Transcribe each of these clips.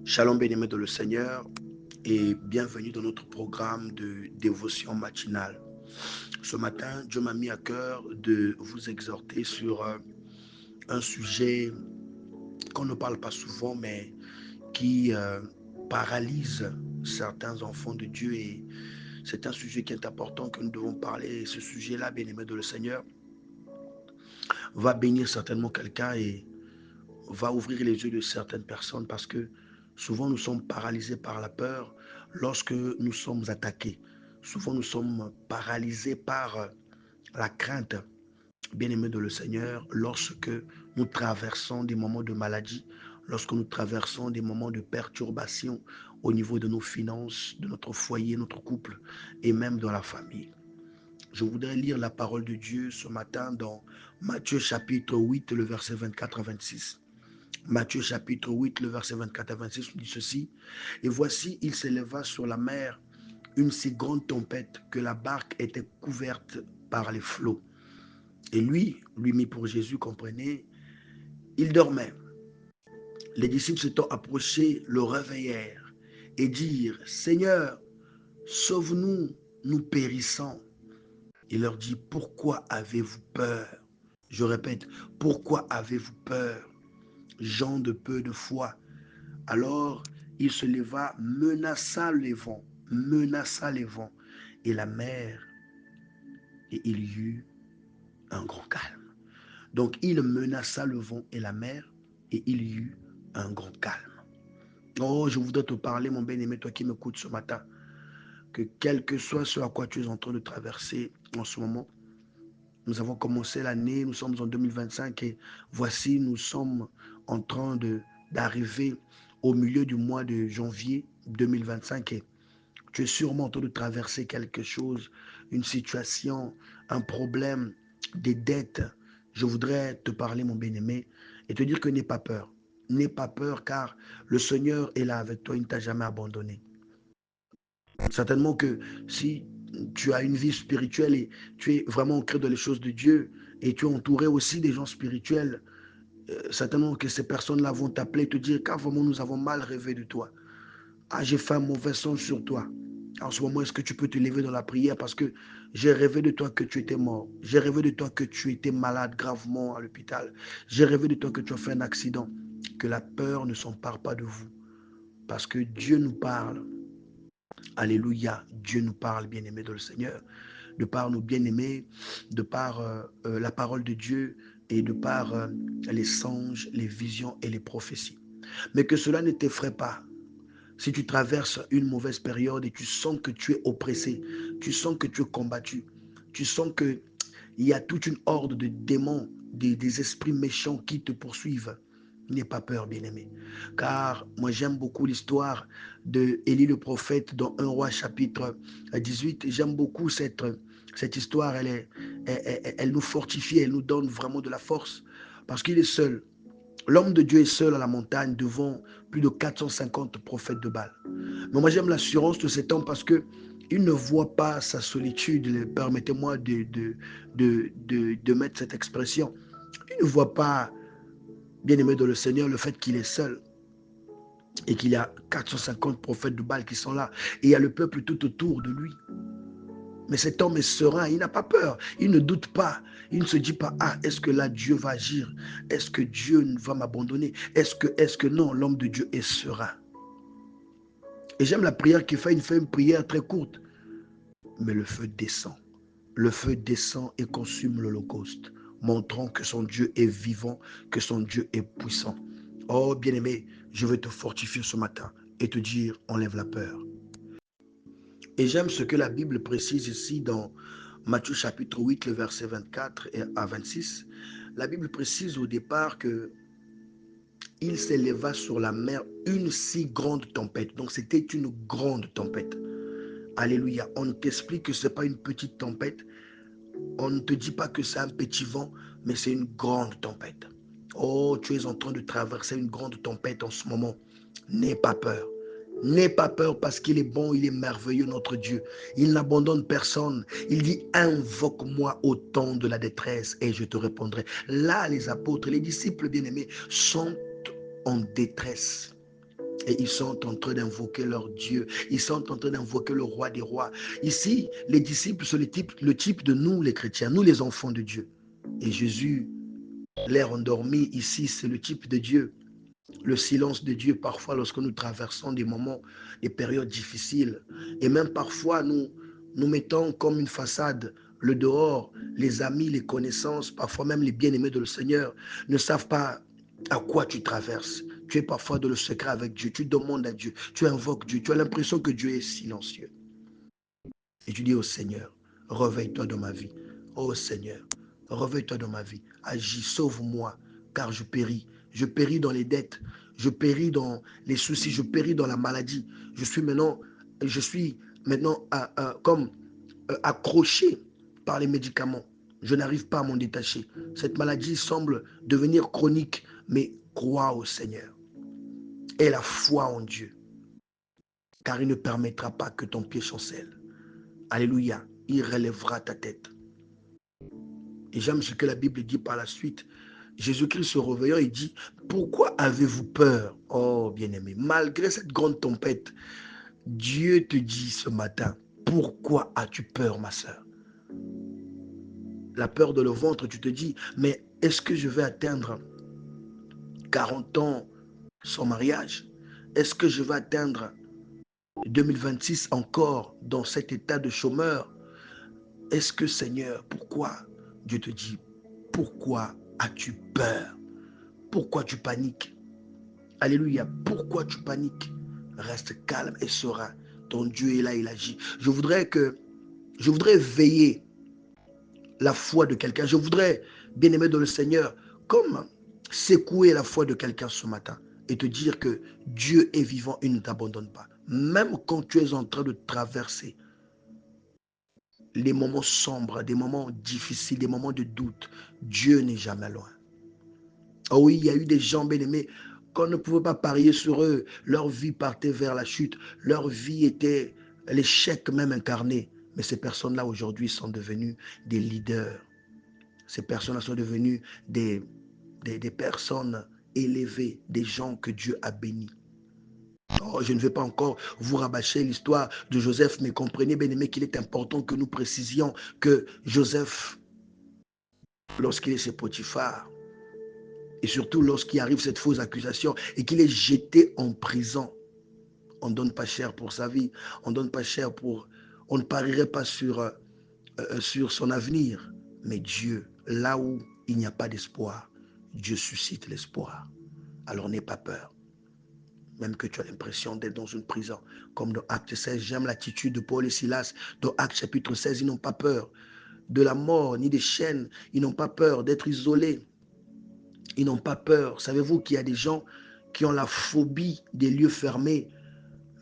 Shalom bien-aimés dans le Seigneur et bienvenue dans notre programme de dévotion matinale. Ce matin, Dieu m'a mis à cœur de vous exhorter sur un sujet qu'on ne parle pas souvent mais qui paralyse certains enfants de Dieu et c'est un sujet qui est important que nous devons parler. Et ce sujet-là, bien-aimés dans le Seigneur, va bénir certainement quelqu'un et va ouvrir les yeux de certaines personnes parce que souvent nous sommes paralysés par la peur lorsque nous sommes attaqués. Souvent nous sommes paralysés par la crainte, bien-aimés de le Seigneur, lorsque nous traversons des moments de maladie, lorsque nous traversons des moments de perturbation au niveau de nos finances, de notre foyer, notre couple et même dans la famille. Je voudrais lire la parole de Dieu ce matin dans Matthieu chapitre 8, le verset 24 à 26. Matthieu chapitre 8, le verset 24 à 26 nous dit ceci. Et voici, il s'éleva sur la mer une si grande tempête que la barque était couverte par les flots. Et lui mit pour Jésus, comprenez, il dormait. Les disciples s'étant approchés, le réveillèrent et dirent, Seigneur, sauve-nous, nous périssons. Il leur dit, pourquoi avez-vous peur? Je répète, pourquoi avez-vous peur, gens de peu de foi? Alors il se leva, menaça les vents et la mer, et il y eut un grand calme. Donc il menaça le vent et la mer, et il y eut un grand calme. Oh, je voudrais te parler, mon bien-aimé, toi qui m'écoutes ce matin, que quel que soit ce à quoi tu es en train de traverser en ce moment, nous avons commencé l'année, nous sommes en 2025 et voici, nous sommes en train d'arriver au milieu du mois de janvier 2025 et tu es sûrement en train de traverser quelque chose, une situation, un problème, des dettes. Je voudrais te parler, mon bien-aimé, et te dire que n'aie pas peur. N'aie pas peur car le Seigneur est là avec toi, il ne t'a jamais abandonné. Certainement que si tu as une vie spirituelle et tu es vraiment ancré dans les choses de Dieu et tu es entouré aussi des gens spirituels, certainement que ces personnes-là vont t'appeler et te dire car vraiment nous avons mal rêvé de toi. Ah, j'ai fait un mauvais songe sur toi. En ce moment, est-ce que tu peux te lever dans la prière parce que j'ai rêvé de toi que tu étais mort. J'ai rêvé de toi que tu étais malade gravement à l'hôpital. J'ai rêvé de toi que tu as fait un accident. Que la peur ne s'empare pas de vous parce que Dieu nous parle. Alléluia. Dieu nous parle, bien-aimés dans le Seigneur. De par nos bien-aimés, de par la parole de Dieu et de par les songes, les visions et les prophéties. Mais que cela ne t'effraie pas. Si tu traverses une mauvaise période et tu sens que tu es oppressé, tu sens que tu es combattu, tu sens qu'il y a toute une horde de démons, des esprits méchants qui te poursuivent, n'aie pas peur, bien-aimé. Car moi, j'aime beaucoup l'histoire de Élie le prophète dans 1 roi chapitre 18. J'aime beaucoup cette histoire. Elle nous fortifie, elle nous donne vraiment de la force. Parce qu'il est seul. L'homme de Dieu est seul à la montagne devant plus de 450 prophètes de Baal. Mais moi, j'aime l'assurance de cet homme parce que il ne voit pas sa solitude. Permettez-moi de mettre cette expression. Il ne voit pas, bien aimé dans le Seigneur, le fait qu'il est seul et qu'il y a 450 prophètes de Baal qui sont là. Et il y a le peuple tout autour de lui. Mais cet homme est serein, il n'a pas peur, il ne doute pas, il ne se dit pas, ah, est-ce que là Dieu va agir? Est-ce que Dieu va m'abandonner? Est-ce que non, l'homme de Dieu est serein. Et j'aime la prière qu'il fait, il fait une prière très courte, mais le feu descend. Le feu descend et consume l'holocauste, montrant que son Dieu est vivant, que son Dieu est puissant. Oh bien-aimé, je veux te fortifier ce matin et te dire, enlève la peur. Et j'aime ce que la Bible précise ici dans Matthieu chapitre 8, le verset 24 à 26. La Bible précise au départ que il s'éleva sur la mer une si grande tempête. Donc c'était une grande tempête. Alléluia. On t'explique que ce n'est pas une petite tempête. On ne te dit pas que c'est un petit vent, mais c'est une grande tempête. Oh, tu es en train de traverser une grande tempête en ce moment. N'aie pas peur. N'aie pas peur parce qu'il est bon, il est merveilleux, notre Dieu. Il n'abandonne personne. Il dit, invoque-moi au temps de la détresse et je te répondrai. Là, les apôtres, les disciples bien-aimés sont en détresse. Et ils sont en train d'invoquer leur Dieu. Ils sont en train d'invoquer le roi des rois. Ici, les disciples sont le type de nous, les chrétiens, nous les enfants de Dieu. Et Jésus, l'air endormi, ici, c'est le type de Dieu. Le silence de Dieu, parfois, lorsque nous traversons des moments, des périodes difficiles. Et même parfois, nous mettons comme une façade le dehors. Les amis, les connaissances, parfois même les bien-aimés de le Seigneur ne savent pas à quoi tu traverses. Tu es parfois dans le secret avec Dieu. Tu demandes à Dieu. Tu invoques Dieu. Tu as l'impression que Dieu est silencieux. Et tu dis au Seigneur, réveille-toi dans ma vie. Oh Seigneur, réveille-toi dans ma vie. Agis, sauve-moi, car je péris. Je péris dans les dettes. Je péris dans les soucis. Je péris dans la maladie. Je suis maintenant comme accroché par les médicaments. Je n'arrive pas à m'en détacher. Cette maladie semble devenir chronique, mais crois au Seigneur. Aie la foi en Dieu, car il ne permettra pas que ton pied chancelle. Alléluia, il relèvera ta tête. Et j'aime ce que la Bible dit par la suite. Jésus-Christ se réveillant, il dit, pourquoi avez-vous peur? Oh, bien-aimé, malgré cette grande tempête, Dieu te dit ce matin, pourquoi as-tu peur, ma soeur? La peur de le ventre, tu te dis, mais est-ce que je vais atteindre 40 ans sans mariage? Est-ce que je vais atteindre 2026 encore dans cet état de chômeur? Est-ce que, Seigneur, pourquoi? Dieu te dit, pourquoi as-tu peur? Pourquoi tu paniques? Alléluia, pourquoi tu paniques? Reste calme et serein. Ton Dieu est là, il agit. Je voudrais veiller la foi de quelqu'un. Je voudrais, bien aimé dans le Seigneur, comme secouer la foi de quelqu'un ce matin et te dire que Dieu est vivant et ne t'abandonne pas. Même quand tu es en train de traverser les moments sombres, des moments difficiles, des moments de doute, Dieu n'est jamais loin. Oh oui, il y a eu des gens, bien aimés, qu'on ne pouvait pas parier sur eux. Leur vie partait vers la chute. Leur vie était l'échec même incarné. Mais ces personnes-là, aujourd'hui, sont devenues des leaders. Ces personnes-là sont devenues des personnes élevées, des gens que Dieu a bénis. Oh, je ne vais pas encore vous rabâcher l'histoire de Joseph, mais comprenez bien aimé qu'il est important que nous précisions que Joseph, lorsqu'il est chez Potiphar, et surtout lorsqu'il arrive cette fausse accusation et qu'il est jeté en prison, on ne donne pas cher pour sa vie, on ne donne pas cher pour... On ne parierait pas sur son avenir. Mais Dieu, là où il n'y a pas d'espoir, Dieu suscite l'espoir. Alors n'aie pas peur. Même que tu as l'impression d'être dans une prison. Comme dans Acte 16, j'aime l'attitude de Paul et Silas. Dans Acte chapitre 16, ils n'ont pas peur de la mort ni des chaînes. Ils n'ont pas peur d'être isolés. Ils n'ont pas peur. Savez-vous qu'il y a des gens qui ont la phobie des lieux fermés,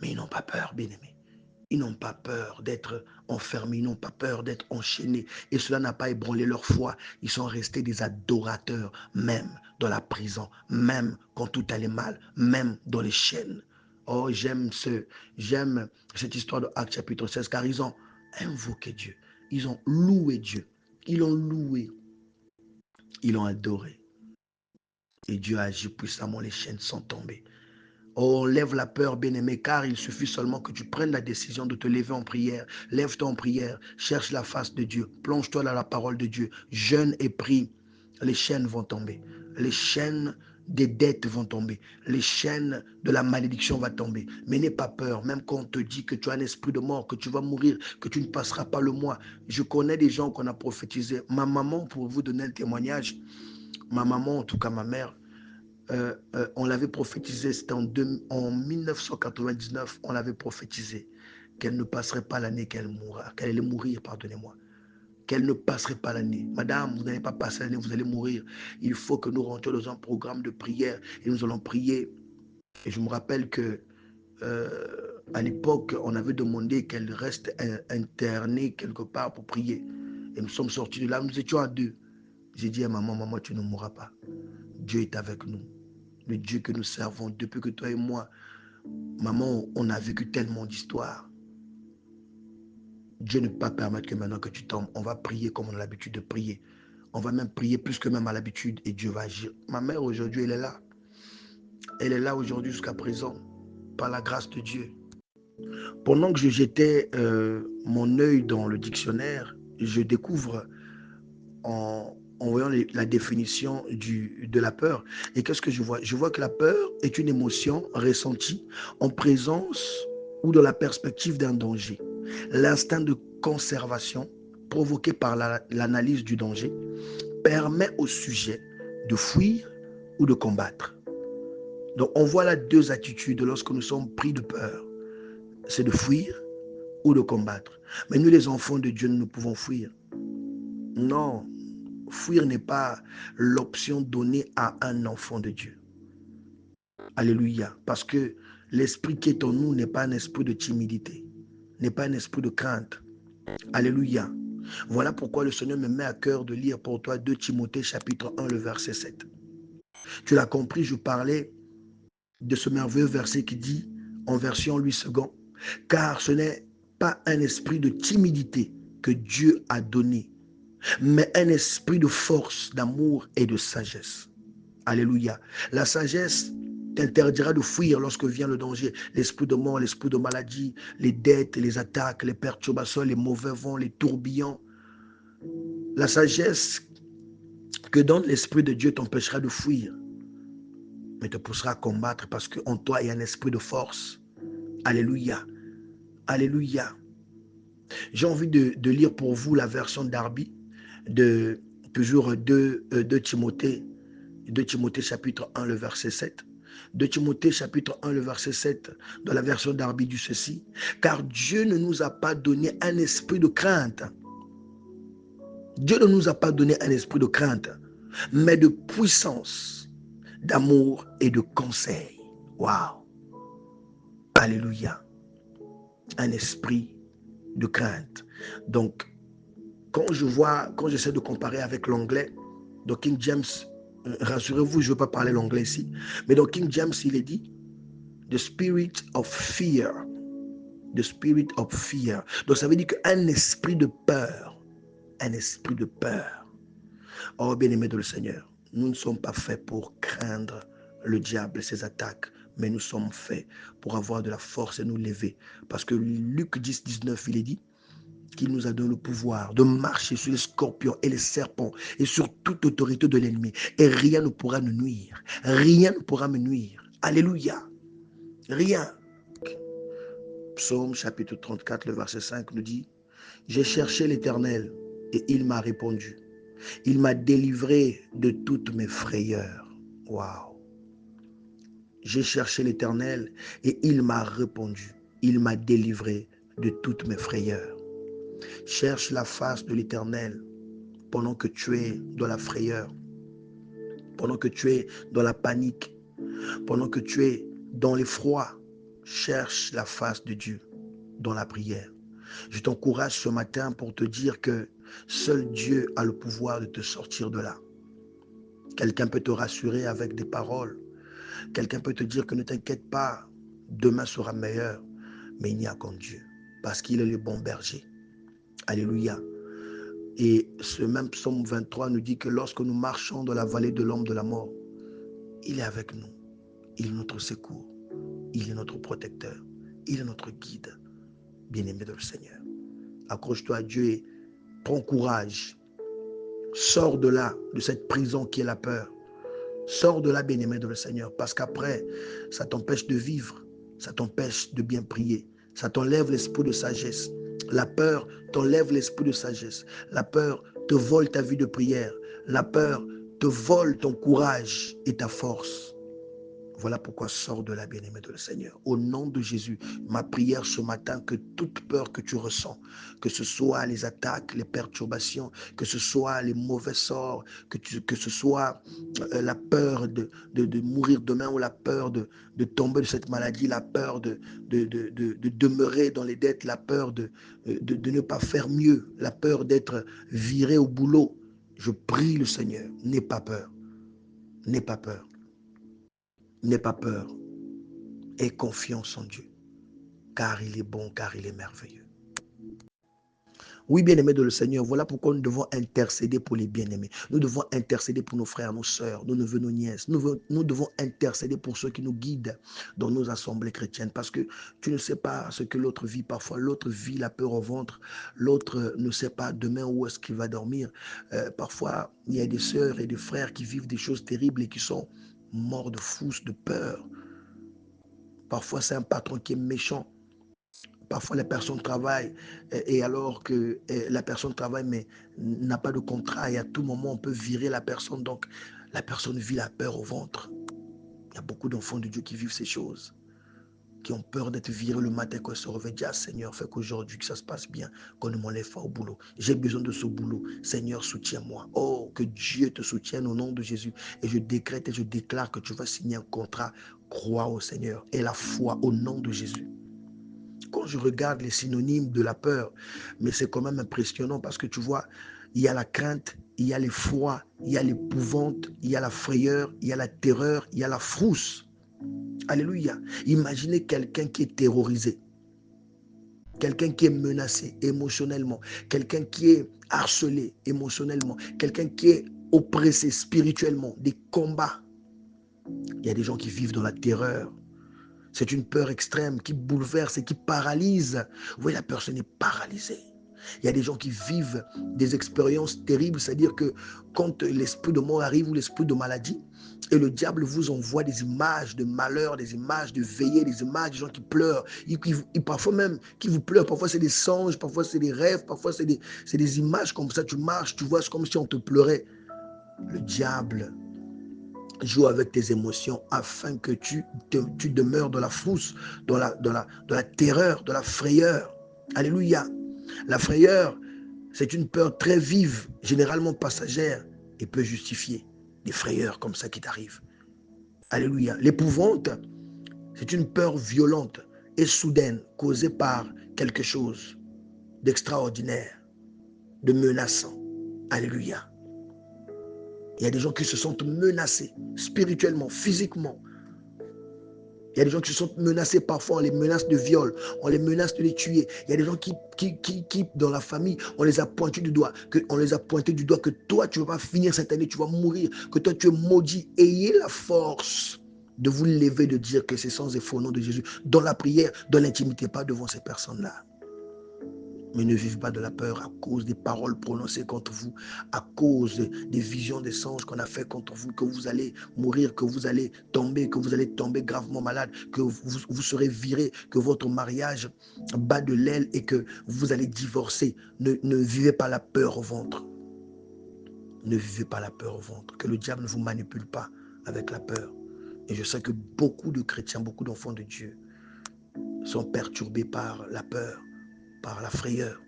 mais ils n'ont pas peur, bien-aimés. Ils n'ont pas peur d'être enfermés, ils n'ont pas peur d'être enchaînés. Et cela n'a pas ébranlé leur foi. Ils sont restés des adorateurs, même dans la prison, même quand tout allait mal, même dans les chaînes. Oh, j'aime cette histoire de Actes chapitre 16, car ils ont invoqué Dieu. Ils ont loué Dieu. Ils l'ont loué. Ils l'ont adoré. Et Dieu a agi puissamment, les chaînes sont tombées. Oh, lève la peur, bien-aimé, car il suffit seulement que tu prennes la décision de te lever en prière. Lève-toi en prière, cherche la face de Dieu, plonge-toi dans la parole de Dieu, jeûne et prie. Les chaînes vont tomber. Les chaînes des dettes vont tomber. Les chaînes de la malédiction vont tomber. Mais n'aie pas peur, même quand on te dit que tu as un esprit de mort, que tu vas mourir, que tu ne passeras pas le mois. Je connais des gens qu'on a prophétisé. Ma maman, pour vous donner un témoignage, ma maman, en tout cas ma mère, on l'avait prophétisé, c'était en 1999, on l'avait prophétisé qu'elle ne passerait pas l'année qu'elle mourra, qu'elle allait mourir, pardonnez-moi, qu'elle ne passerait pas l'année. Madame, vous n'allez pas passer l'année, vous allez mourir. Il faut que nous rentrions dans un programme de prière et nous allons prier. Et je me rappelle que à l'époque, on avait demandé qu'elle reste internée quelque part pour prier. Et nous sommes sortis de là, nous étions à deux. J'ai dit à maman, maman, tu ne mourras pas. Dieu est avec nous. Le Dieu que nous servons depuis que toi et moi, maman, on a vécu tellement d'histoires. Dieu ne peut pas permettre que maintenant que tu tombes, on va prier comme on a l'habitude de prier. On va même prier plus que même à l'habitude et Dieu va agir. Ma mère aujourd'hui, elle est là. Elle est là aujourd'hui jusqu'à présent. par la grâce de Dieu. Pendant que je jetais mon œil dans le dictionnaire, je découvre en voyant la définition de la peur. Et qu'est-ce que je vois? Je vois que la peur est une émotion ressentie en présence ou dans la perspective d'un danger. L'instinct de conservation provoqué par l'analyse du danger permet au sujet de fuir ou de combattre. Donc on voit là deux attitudes lorsque nous sommes pris de peur. C'est de fuir ou de combattre. Mais nous les enfants de Dieu, nous ne pouvons fuir. Non, fuir n'est pas l'option donnée à un enfant de Dieu. Alléluia. Parce que l'esprit qui est en nous n'est pas un esprit de timidité, n'est pas un esprit de crainte. Alléluia. Voilà pourquoi le Seigneur me met à cœur de lire pour toi 2 Timothée chapitre 1, le verset 7. Tu l'as compris, je parlais de ce merveilleux verset qui dit, en version Louis II, car ce n'est pas un esprit de timidité que Dieu a donné, mais un esprit de force, d'amour et de sagesse. Alléluia. La sagesse t'interdira de fuir lorsque vient le danger, l'esprit de mort, l'esprit de maladie, les dettes, les attaques, les perturbations, les mauvais vents, les tourbillons. La sagesse que donne l'esprit de Dieu t'empêchera de fuir, mais te poussera à combattre parce qu'en toi il y a un esprit de force. Alléluia. Alléluia. J'ai envie de lire pour vous la version d'Arby de toujours 2 Timothée, 2 Timothée chapitre 1, le verset 7. 2 Timothée chapitre 1, le verset 7, dans la version d'Arby du ceci. Car Dieu ne nous a pas donné un esprit de crainte. Dieu ne nous a pas donné un esprit de crainte, mais de puissance, d'amour et de conseil. Waouh! Alléluia. Un esprit de crainte. Donc, quand j'essaie de comparer avec l'anglais, dans King James, rassurez-vous, je ne veux pas parler l'anglais ici, mais dans King James, il est dit, the spirit of fear. The spirit of fear. Donc, ça veut dire qu'un esprit de peur, un esprit de peur. Oh, bien-aimés de le Seigneur, nous ne sommes pas faits pour craindre le diable et ses attaques, mais nous sommes faits pour avoir de la force et nous lever. Parce que Luc 10, 19, il est dit qu'il nous a donné le pouvoir de marcher sur les scorpions et les serpents et sur toute autorité de l'ennemi. Et rien ne pourra nous nuire. Rien ne pourra me nuire. Alléluia. Rien. Psaume chapitre 34, le verset 5 nous dit, j'ai cherché l'Éternel et il m'a répondu. Il m'a délivré de toutes mes frayeurs. Waouh. J'ai cherché l'Éternel et il m'a répondu. Il m'a délivré de toutes mes frayeurs. Cherche la face de l'Éternel pendant que tu es dans la frayeur, pendant que tu es dans la panique, pendant que tu es dans l'effroi. Cherche la face de Dieu dans la prière. Je t'encourage ce matin pour te dire que seul Dieu a le pouvoir de te sortir de là. Quelqu'un peut te rassurer avec des paroles. Quelqu'un peut te dire que ne t'inquiète pas, demain sera meilleur. Mais il n'y a qu'en Dieu, parce qu'il est le bon berger. Alléluia. Et ce même psaume 23 nous dit que lorsque nous marchons dans la vallée de l'ombre de la mort, il est avec nous. Il est notre secours. Il est notre protecteur. Il est notre guide. Bien-aimé de le Seigneur. Accroche-toi à Dieu et prends courage. Sors de là, de cette prison qui est la peur. Sors de là, bien-aimé de le Seigneur, parce qu'après, ça t'empêche de vivre, ça t'empêche de bien prier, ça t'enlève l'esprit de sagesse. La peur t'enlève l'esprit de sagesse. La peur te vole ta vie de prière. La peur te vole ton courage et ta force. Voilà pourquoi sors de là, bien-aimé de le Seigneur. Au nom de Jésus, ma prière ce matin, que toute peur que tu ressens, que ce soit les attaques, les perturbations, que ce soit les mauvais sorts, que ce soit la peur de mourir demain ou la peur de tomber de cette maladie, la peur de demeurer dans les dettes, la peur de ne pas faire mieux, la peur d'être viré au boulot. Je prie le Seigneur, n'aie pas peur, n'aie pas peur. N'aie pas peur, aie confiance en Dieu, car il est bon, car il est merveilleux. Oui, bien-aimés de le Seigneur, voilà pourquoi nous devons intercéder pour les bien-aimés. Nous devons intercéder pour nos frères, nos sœurs, nos neveux, nos nièces. Nous devons intercéder pour ceux qui nous guident dans nos assemblées chrétiennes. Parce que tu ne sais pas ce que l'autre vit parfois. L'autre vit la peur au ventre. L'autre ne sait pas demain où est-ce qu'il va dormir. Parfois, il y a des sœurs et des frères qui vivent des choses terribles et qui sont morts de frousse, de peur. Parfois, c'est un patron qui est méchant. Parfois, les personnes travaillent et alors que la personne travaille mais n'a pas de contrat et à tout moment, on peut virer la personne. Donc, la personne vit la peur au ventre. Il y a beaucoup d'enfants de Dieu qui vivent ces choses, qui ont peur d'être virés le matin quand ils se réveillent. Ah, Seigneur, fais qu'aujourd'hui, que ça se passe bien, qu'on ne m'enlève pas au boulot. J'ai besoin de ce boulot. Seigneur, soutiens-moi. Oh, que Dieu te soutienne au nom de Jésus. Et je décrète et je déclare que tu vas signer un contrat. Crois au Seigneur et la foi au nom de Jésus. Quand je regarde les synonymes de la peur, mais c'est quand même impressionnant parce que tu vois, il y a la crainte, il y a l'effroi, il y a l'épouvante, il y a la frayeur, il y a la terreur, il y a la frousse. Alléluia. Imaginez quelqu'un qui est terrorisé, quelqu'un qui est menacé émotionnellement, quelqu'un qui est harcelé émotionnellement, quelqu'un qui est oppressé spirituellement, des combats. Il y a des gens qui vivent dans la terreur. C'est une peur extrême qui bouleverse et qui paralyse. Vous voyez, la personne est paralysée. Il y a des gens qui vivent des expériences terribles, c'est-à-dire que quand l'esprit de mort arrive ou l'esprit de maladie, et le diable vous envoie des images de malheur, des images de veillée, des images de gens qui pleurent, parfois même qui vous pleurent, parfois c'est des songes, parfois c'est des rêves, parfois c'est des images comme ça, tu marches, tu vois, c'est comme si on te pleurait. Le diable joue avec tes émotions afin que tu demeures dans la frousse, dans la terreur, dans la frayeur. Alléluia. La frayeur, c'est une peur très vive, généralement passagère, et peut justifier des frayeurs comme ça qui t'arrivent. Alléluia. L'épouvante, c'est une peur violente et soudaine causée par quelque chose d'extraordinaire, de menaçant. Alléluia. Il y a des gens qui se sentent menacés spirituellement, physiquement. Il y a des gens qui se sentent menacés parfois, on les menace de viol, on les menace de les tuer. Il y a des gens qui dans la famille, on les a pointés du doigt, que toi, tu ne vas pas finir cette année, tu vas mourir, que toi, tu es maudit. Ayez la force de vous lever, de dire que c'est sans effort au nom de Jésus, dans la prière, dans l'intimité, pas devant ces personnes-là. Mais ne vivez pas de la peur à cause des paroles prononcées contre vous, à cause des visions, des songes qu'on a fait contre vous, que vous allez mourir, que vous allez tomber gravement malade, que vous serez viré, que votre mariage bat de l'aile et que vous allez divorcer. Ne vivez pas la peur au ventre. Ne vivez pas la peur au ventre. Que le diable ne vous manipule pas avec la peur. Et je sais que beaucoup de chrétiens, beaucoup d'enfants de Dieu sont perturbés par la peur, par la frayeur,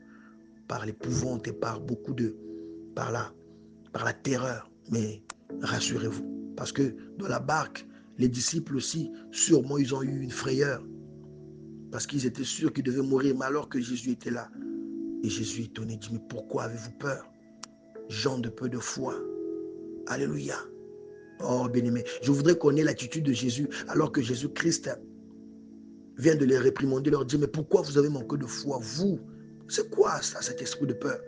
par l'épouvante et par la terreur. Mais rassurez-vous, parce que dans la barque, les disciples aussi, sûrement ils ont eu une frayeur, parce qu'ils étaient sûrs qu'ils devaient mourir, mais alors que Jésus était là. Et Jésus étonné dit, mais pourquoi avez-vous peur, gens de peu de foi? Alléluia. Oh bien-aimé, je voudrais qu'on ait l'attitude de Jésus, alors que Jésus-Christ vient de les réprimander, leur dire, mais pourquoi vous avez manqué de foi, vous? C'est quoi ça, cet esprit de peur?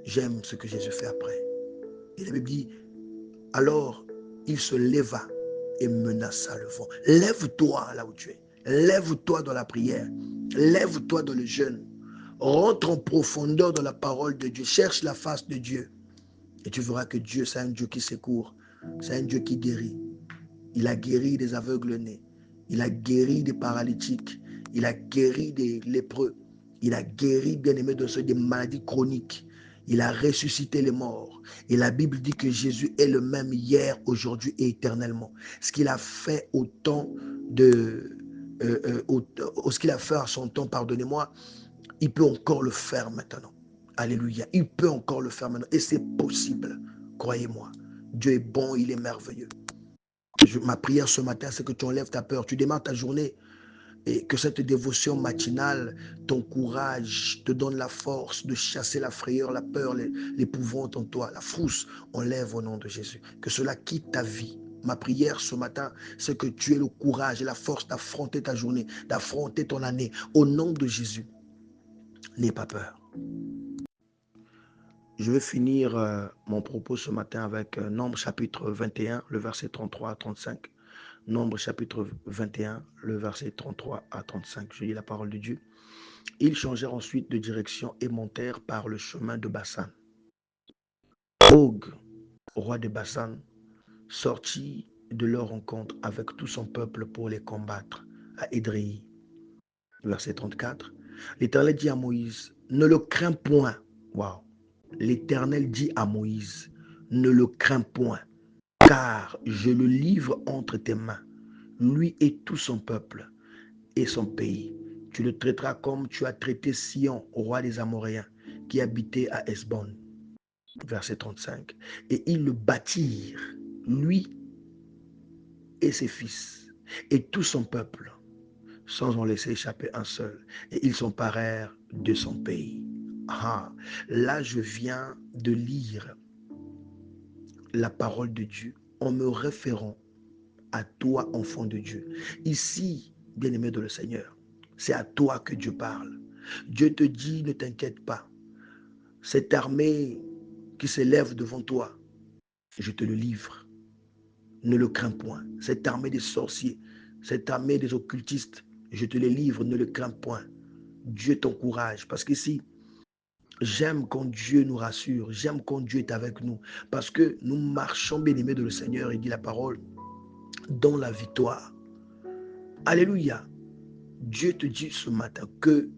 J'aime ce que Jésus fait après. Et la Bible dit, alors il se leva et menaça le vent. Lève-toi là où tu es. Lève-toi dans la prière. Lève-toi dans le jeûne. Rentre en profondeur dans la parole de Dieu. Cherche la face de Dieu. Et tu verras que Dieu, c'est un Dieu qui secourt. C'est un Dieu qui guérit. Il a guéri des aveugles nés. Il a guéri des paralytiques. Il a guéri des lépreux. Il a guéri, bien aimé, de ceux des maladies chroniques. Il a ressuscité les morts. Et la Bible dit que Jésus est le même hier, aujourd'hui et éternellement. Ce qu'il a fait au temps de... ce qu'il a fait à son temps, pardonnez-moi, il peut encore le faire maintenant. Alléluia. Il peut encore le faire maintenant. Et c'est possible. Croyez-moi. Dieu est bon, il est merveilleux. Ma prière ce matin, c'est que tu enlèves ta peur. Tu démarres ta journée et que cette dévotion matinale, ton courage te donne la force de chasser la frayeur, la peur, l'épouvante en toi, la frousse. Enlève au nom de Jésus. Que cela quitte ta vie. Ma prière ce matin, c'est que tu aies le courage et la force d'affronter ta journée, d'affronter ton année. Au nom de Jésus. N'aie pas peur. Je vais finir mon propos ce matin avec Nombre chapitre 21, le verset 33 à 35. Nombre chapitre 21, le verset 33 à 35. Je lis la parole de Dieu. Ils changèrent ensuite de direction et montèrent par le chemin de Bassan. Og, roi de Bassan, sortit de leur rencontre avec tout son peuple pour les combattre à Édréi. Verset 34. L'Éternel dit à Moïse, ne le crains point. Wow. L'Éternel dit à Moïse, ne le crains point, car je le livre entre tes mains, lui et tout son peuple et son pays. Tu le traiteras comme tu as traité Sion, roi des Amoréens, qui habitait à Hesbon. Verset 35. Et ils le bâtirent, lui et ses fils, et tout son peuple, sans en laisser échapper un seul. Et ils s'emparèrent de son pays. Ah, là, je viens de lire la parole de Dieu en me référant à toi, enfant de Dieu. Ici, bien-aimé de le Seigneur, c'est à toi que Dieu parle. Dieu te dit, ne t'inquiète pas. Cette armée qui s'élève devant toi, je te le livre. Ne le crains point. Cette armée des sorciers, cette armée des occultistes, je te les livre, ne le crains point. Dieu t'encourage. Parce qu'ici, j'aime quand Dieu nous rassure. J'aime quand Dieu est avec nous. Parce que nous marchons, bien-aimés de le Seigneur, il dit la parole, dans la victoire. Alléluia. Dieu te dit ce matin que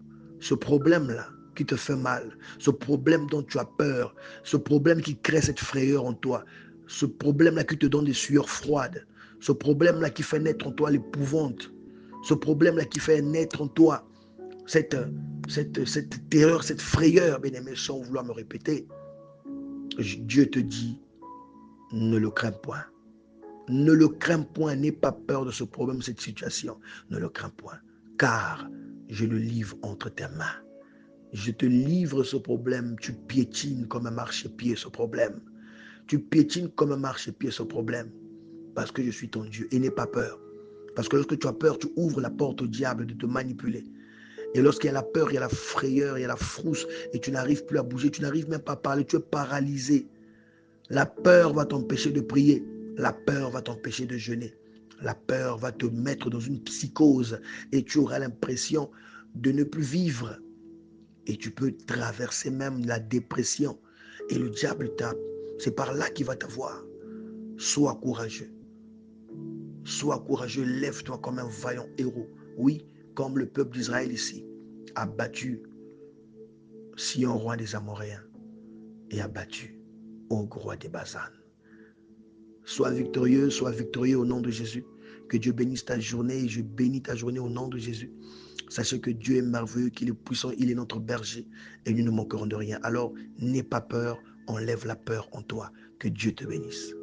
ce problème-là qui te fait mal, ce problème dont tu as peur, ce problème qui crée cette frayeur en toi, ce problème-là qui te donne des sueurs froides, ce problème-là qui fait naître en toi l'épouvante, ce problème-là qui fait naître en toi cette terreur, cette frayeur, bien-aimé, sans vouloir me répéter, Dieu te dit, ne le crains point. Ne le crains point, n'aie pas peur de ce problème, cette situation. Ne le crains point, car je le livre entre tes mains. Je te livre ce problème, tu piétines comme un marchepied ce problème. Tu piétines comme un marchepied ce problème, parce que je suis ton Dieu. Et n'aie pas peur. Parce que lorsque tu as peur, tu ouvres la porte au diable de te manipuler. Et lorsqu'il y a la peur, il y a la frayeur, il y a la frousse, et tu n'arrives plus à bouger, tu n'arrives même pas à parler, tu es paralysé. La peur va t'empêcher de prier. La peur va t'empêcher de jeûner. La peur va te mettre dans une psychose et tu auras l'impression de ne plus vivre. Et tu peux traverser même la dépression. Et le diable tape. C'est par là qu'il va t'avoir. Sois courageux. Sois courageux. Lève-toi comme un vaillant héros. Oui, comme le peuple d'Israël ici a battu Sion, roi des Amoréens, et a battu Og, roi des Basan. Sois victorieux au nom de Jésus. Que Dieu bénisse ta journée et je bénis ta journée au nom de Jésus. Sachez que Dieu est merveilleux, qu'il est puissant, il est notre berger et nous ne manquerons de rien. Alors, n'aie pas peur, enlève la peur en toi. Que Dieu te bénisse.